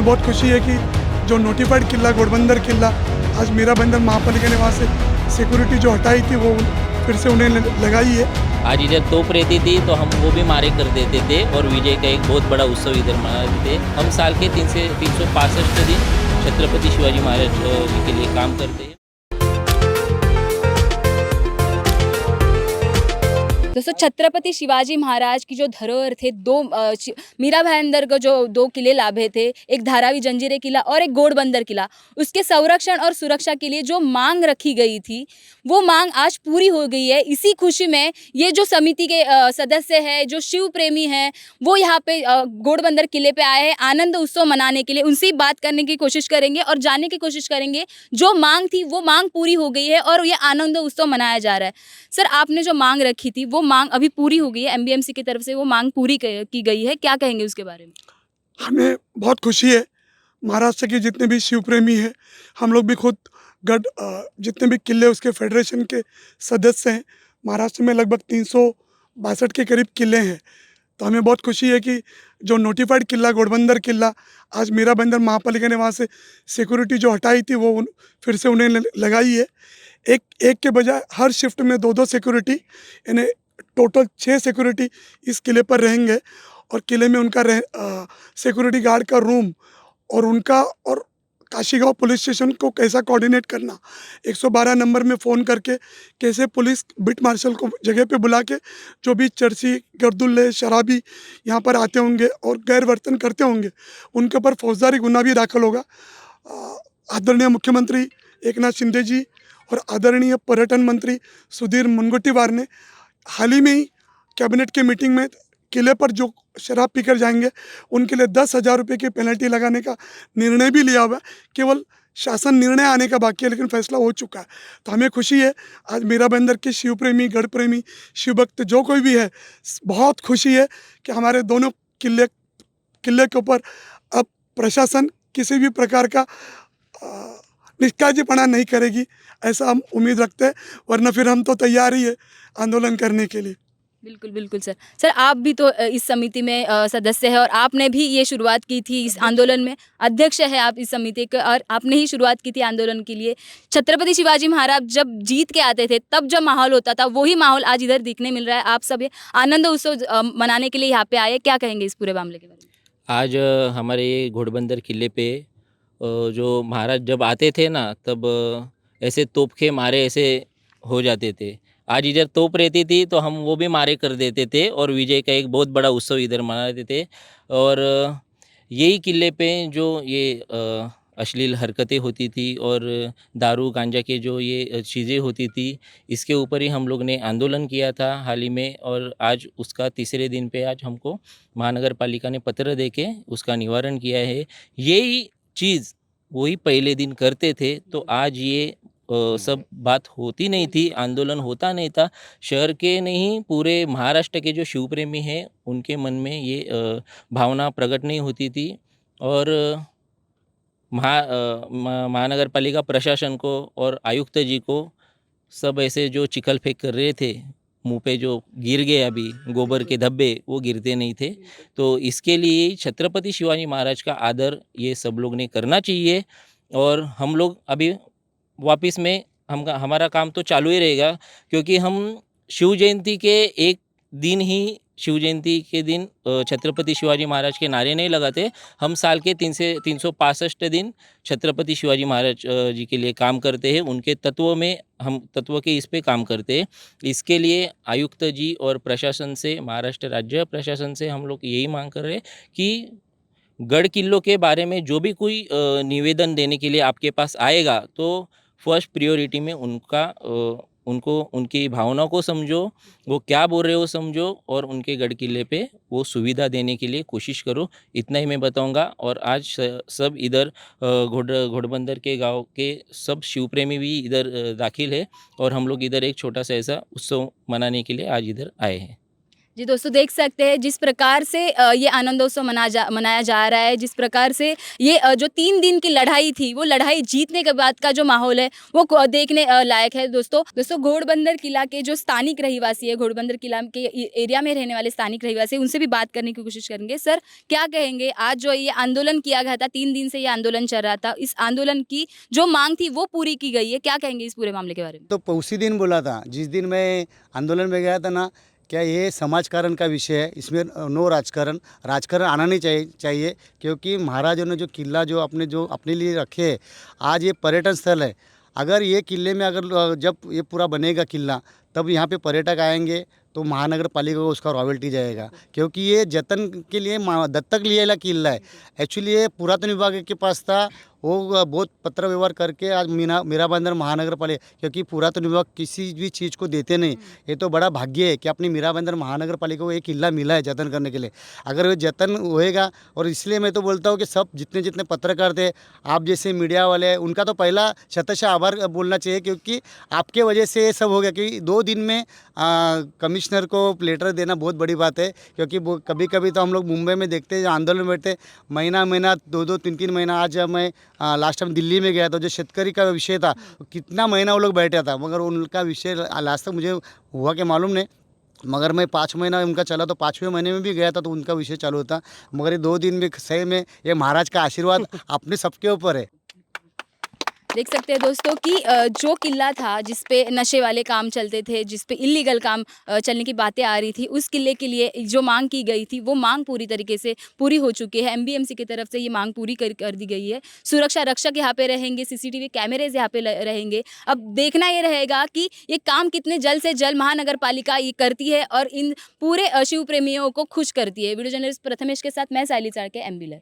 बहुत खुशी है कि जो नोटिफाइड किला घोड़बंदर किला आज मीरा बंदर महापालिका ने वहाँ से सिक्योरिटी जो हटाई थी वो फिर से उन्हें लगाई है। आज इधर तोप रहती थी तो हम वो भी मारे कर देते थे और विजय का एक बहुत बड़ा उत्सव इधर मनाते थे। हम साल के 365 दिन छत्रपति शिवाजी महाराज जी के लिए काम करते हैं। दोस्तों, छत्रपति शिवाजी महाराज की जो धरोहर थे, मीरा भाईंदर को जो दो किले लाभे थे, एक धारावी जंजीरें किला और एक घोड़बंदर किला, उसके संरक्षण और सुरक्षा के लिए जो मांग रखी गई थी वो मांग आज पूरी हो गई है। इसी खुशी में ये जो समिति के सदस्य हैं, जो शिव प्रेमी हैं, वो यहाँ पे घोड़बंदर किले पे आए हैं आनंद उत्सव मनाने के लिए। उनसे बात करने की कोशिश करेंगे और जानने की कोशिश करेंगे जो मांग थी वो मांग पूरी हो गई है और ये आनंद उत्सव मनाया जा रहा है। सर, आपने जो मांग रखी थी वो मांग अभी पूरी हो गई है, एमबीएमसी की तरफ से वो मांग पूरी की गई है, क्या कहेंगे उसके बारे में? हमें बहुत खुशी है। महाराष्ट्र के जितने भी शिव प्रेमी हैं, हम लोग भी खुद जितने भी किले उसके फेडरेशन के सदस्य हैं। महाराष्ट्र में लगभग 362 के करीब किले हैं। तो हमें बहुत खुशी है कि जो नोटिफाइड किला घोड़बंदर किला आज मीरा बंदर महापालिका ने वहाँ से सिक्योरिटी जो हटाई थी वो फिर से उन्हें लगाई है। एक के बजाय हर शिफ्ट में 2-2 सिक्योरिटी, यानी टोटल 6 सिक्योरिटी इस किले पर रहेंगे और किले में उनका सिक्योरिटी गार्ड का रूम और काशीगांव पुलिस स्टेशन को कैसा कोऑर्डिनेट करना, 112 नंबर में फ़ोन करके कैसे पुलिस बिट मार्शल को जगह पे बुला के जो भी चर्सी गर्दुल्ले शराबी यहाँ पर आते होंगे और गैर वर्तन करते होंगे उनके ऊपर फौजदारी गुना भी दाखिल होगा। आदरणीय मुख्यमंत्री एकनाथ शिंदे जी और आदरणीय पर्यटन मंत्री सुधीर मुनगंटीवार ने हाल ही में ही कैबिनेट की मीटिंग में किले पर जो शराब पीकर जाएंगे उनके लिए 10,000 रुपये की पेनल्टी लगाने का निर्णय भी लिया हुआ है। केवल शासन निर्णय आने का बाकी है, लेकिन फैसला हो चुका है। तो हमें खुशी है, आज मीरा बंदर के शिव प्रेमी, गढ़ प्रेमी, शिव भक्त जो कोई भी है, बहुत खुशी है कि हमारे दोनों किले के ऊपर अब प्रशासन किसी भी प्रकार का निष्काळजीपना नहीं करेगी, ऐसा हम उम्मीद रखते हैं। वरना फिर हम तो तैयार ही है आंदोलन करने के लिए। बिल्कुल, बिल्कुल सर। सर, आप भी तो इस समिति में सदस्य हैं और आपने भी ये शुरुआत की थी इस आंदोलन में, अध्यक्ष हैं आप इस समिति के और आपने ही शुरुआत की थी आंदोलन के लिए। छत्रपति शिवाजी महाराज जब जीत के आते थे तब जो माहौल होता था वही माहौल आज इधर दिखने मिल रहा है। आप सब ये आनंद उत्सव मनाने के लिए यहाँ पे आए, क्या कहेंगे इस पूरे मामले के बारे में? आज हमारे घोड़बंदर किले पे जो महाराज जब आते थे ना तब ऐसे तोप के मारे ऐसे हो जाते थे। आज इधर तोप रहती थी तो हम वो भी मारे कर देते थे और विजय का एक बहुत बड़ा उत्सव इधर मनाते थे। और यही किले पे जो ये अश्लील हरकतें होती थी और दारू गांजा के जो ये चीज़ें होती थी, इसके ऊपर ही हम लोग ने आंदोलन किया था हाल ही में। और आज उसका तीसरे दिन पे आज हमको महानगर पालिका ने पत्र दे के उसका निवारण किया है। यही चीज़ वही पहले दिन करते थे तो आज ये सब बात होती नहीं थी, आंदोलन होता नहीं था। शहर के नहीं पूरे महाराष्ट्र के जो शिवप्रेमी हैं उनके मन में ये भावना प्रकट नहीं होती थी। और महानगर पालिका प्रशासन को और आयुक्त जी को सब ऐसे जो चिखल फेंक कर रहे थे, मुँह पे जो गिर गए अभी गोबर के धब्बे, वो गिरते नहीं थे। तो इसके लिए छत्रपति शिवाजी महाराज का आदर ये सब लोग ने करना चाहिए। और हम लोग अभी वापस में हमारा काम तो चालू ही रहेगा, क्योंकि हम शिव जयंती के एक दिन ही शिव जयंती के दिन छत्रपति शिवाजी महाराज के नारे नहीं लगाते। हम साल के 365 दिन छत्रपति शिवाजी महाराज जी के लिए काम करते हैं। उनके तत्वों में हम तत्व के इस पे काम करते हैं। इसके लिए आयुक्त जी और प्रशासन से, महाराष्ट्र राज्य प्रशासन से हम लोग यही मांग कर रहे हैं कि गढ़ किल्लों के बारे में जो भी कोई निवेदन देने के लिए आपके पास आएगा तो फर्स्ट प्रायोरिटी में उनको उनकी भावनाओं को समझो, वो क्या बोल रहे हो समझो और उनके गढ़ किले पे वो सुविधा देने के लिए कोशिश करो। इतना ही मैं बताऊंगा। और आज सब इधर घोड़बंदर के गांव के सब शिवप्रेमी भी इधर दाखिल है और हम लोग इधर एक छोटा सा ऐसा उत्सव मनाने के लिए आज इधर आए हैं। जी दोस्तों, देख सकते हैं जिस प्रकार से ये आनंदोत्सव मनाया जा रहा है, जिस प्रकार से ये जो 3 दिन की लड़ाई थी, वो लड़ाई जीतने के बाद का जो माहौल है, वो देखने लायक है दोस्तों घोड़बंदर किला के जो स्थानिक रहीवासी है, घोड़बंदर किला के एरिया में रहने वाले स्थानिक रहीवासी, उनसे भी बात करने की कोशिश करेंगे। सर, क्या कहेंगे, आज जो ये आंदोलन किया गया था, 3 दिन से ये आंदोलन चल रहा था, इस आंदोलन की जो मांग थी वो पूरी की गई है, क्या कहेंगे इस पूरे मामले के बारे में? तो उसी दिन बोला था, जिस दिन मैं आंदोलन में गया था ना, क्या ये समाजकारण का विषय है, इसमें नो राजकारण राजकारण आना नहीं चाहिए क्योंकि महाराजों ने जो किला जो अपने लिए रखे है, आज ये पर्यटन स्थल है। अगर ये किले में अगर जब ये पूरा बनेगा किला, तब यहाँ पे पर्यटक आएंगे तो महानगर पालिका को उसका रॉयल्टी जाएगा, क्योंकि ये जतन के लिए दत्तक लिया किला है। एक्चुअली ये पुरातन विभाग के पास था, वो बहुत पत्र व्यवहार करके आज मीरा बंदर महानगर पालिका, क्योंकि पुरातन विभाग किसी भी चीज़ को देते नहीं। ये तो बड़ा भाग्य है कि अपनी मीरा बंदर महानगर पालिका को एक किला मिला है जतन करने के लिए। अगर वो जतन होएगा, और इसलिए मैं तो बोलता हूँ कि सब जितने पत्रकार थे, आप जैसे मीडिया वाले, उनका तो पहला शतशः आभार बोलना चाहिए, क्योंकि आपके वजह से ये सब हो गया। कि 2 दिन में कमिश्नर को लेटर देना बहुत बड़ी बात है, क्योंकि कभी कभी तो हम लोग मुंबई में देखते हैं आंदोलन में बैठते महीना 2 3 महीना। आज मैं लास्ट टाइम दिल्ली में गया था, जो शेतकरी का विषय था, कितना महीना वो लोग बैठा था, मगर उनका विषय लास्ट तक मुझे हुआ कि मालूम नहीं। मगर मैं 5 महीना उनका चला तो 5वें महीने में भी गया था, तो उनका विषय चालू था। मगर ये 2 दिन में सही में ये महाराज का आशीर्वाद अपने सबके ऊपर है। देख सकते हैं दोस्तों कि जो किला था जिस पे नशे वाले काम चलते थे, जिस पे इलीगल काम चलने की बातें आ रही थी, उस किले के लिए जो मांग की गई थी, वो मांग पूरी तरीके से पूरी हो चुकी है। एमबीएमसी की तरफ से ये मांग पूरी कर दी गई है। सुरक्षा रक्षक यहाँ पे रहेंगे, सीसीटीवी कैमरेज यहाँ पे रहेंगे। अब देखना ये रहेगा कि ये काम कितने जल्द से जल्द महानगर पालिका ये करती है और इन पूरे शिव प्रेमियों को खुश करती है। वीडियो जर्नलिस्ट प्रथमेश के साथ मैं सायली चाड़के, एमबी लर।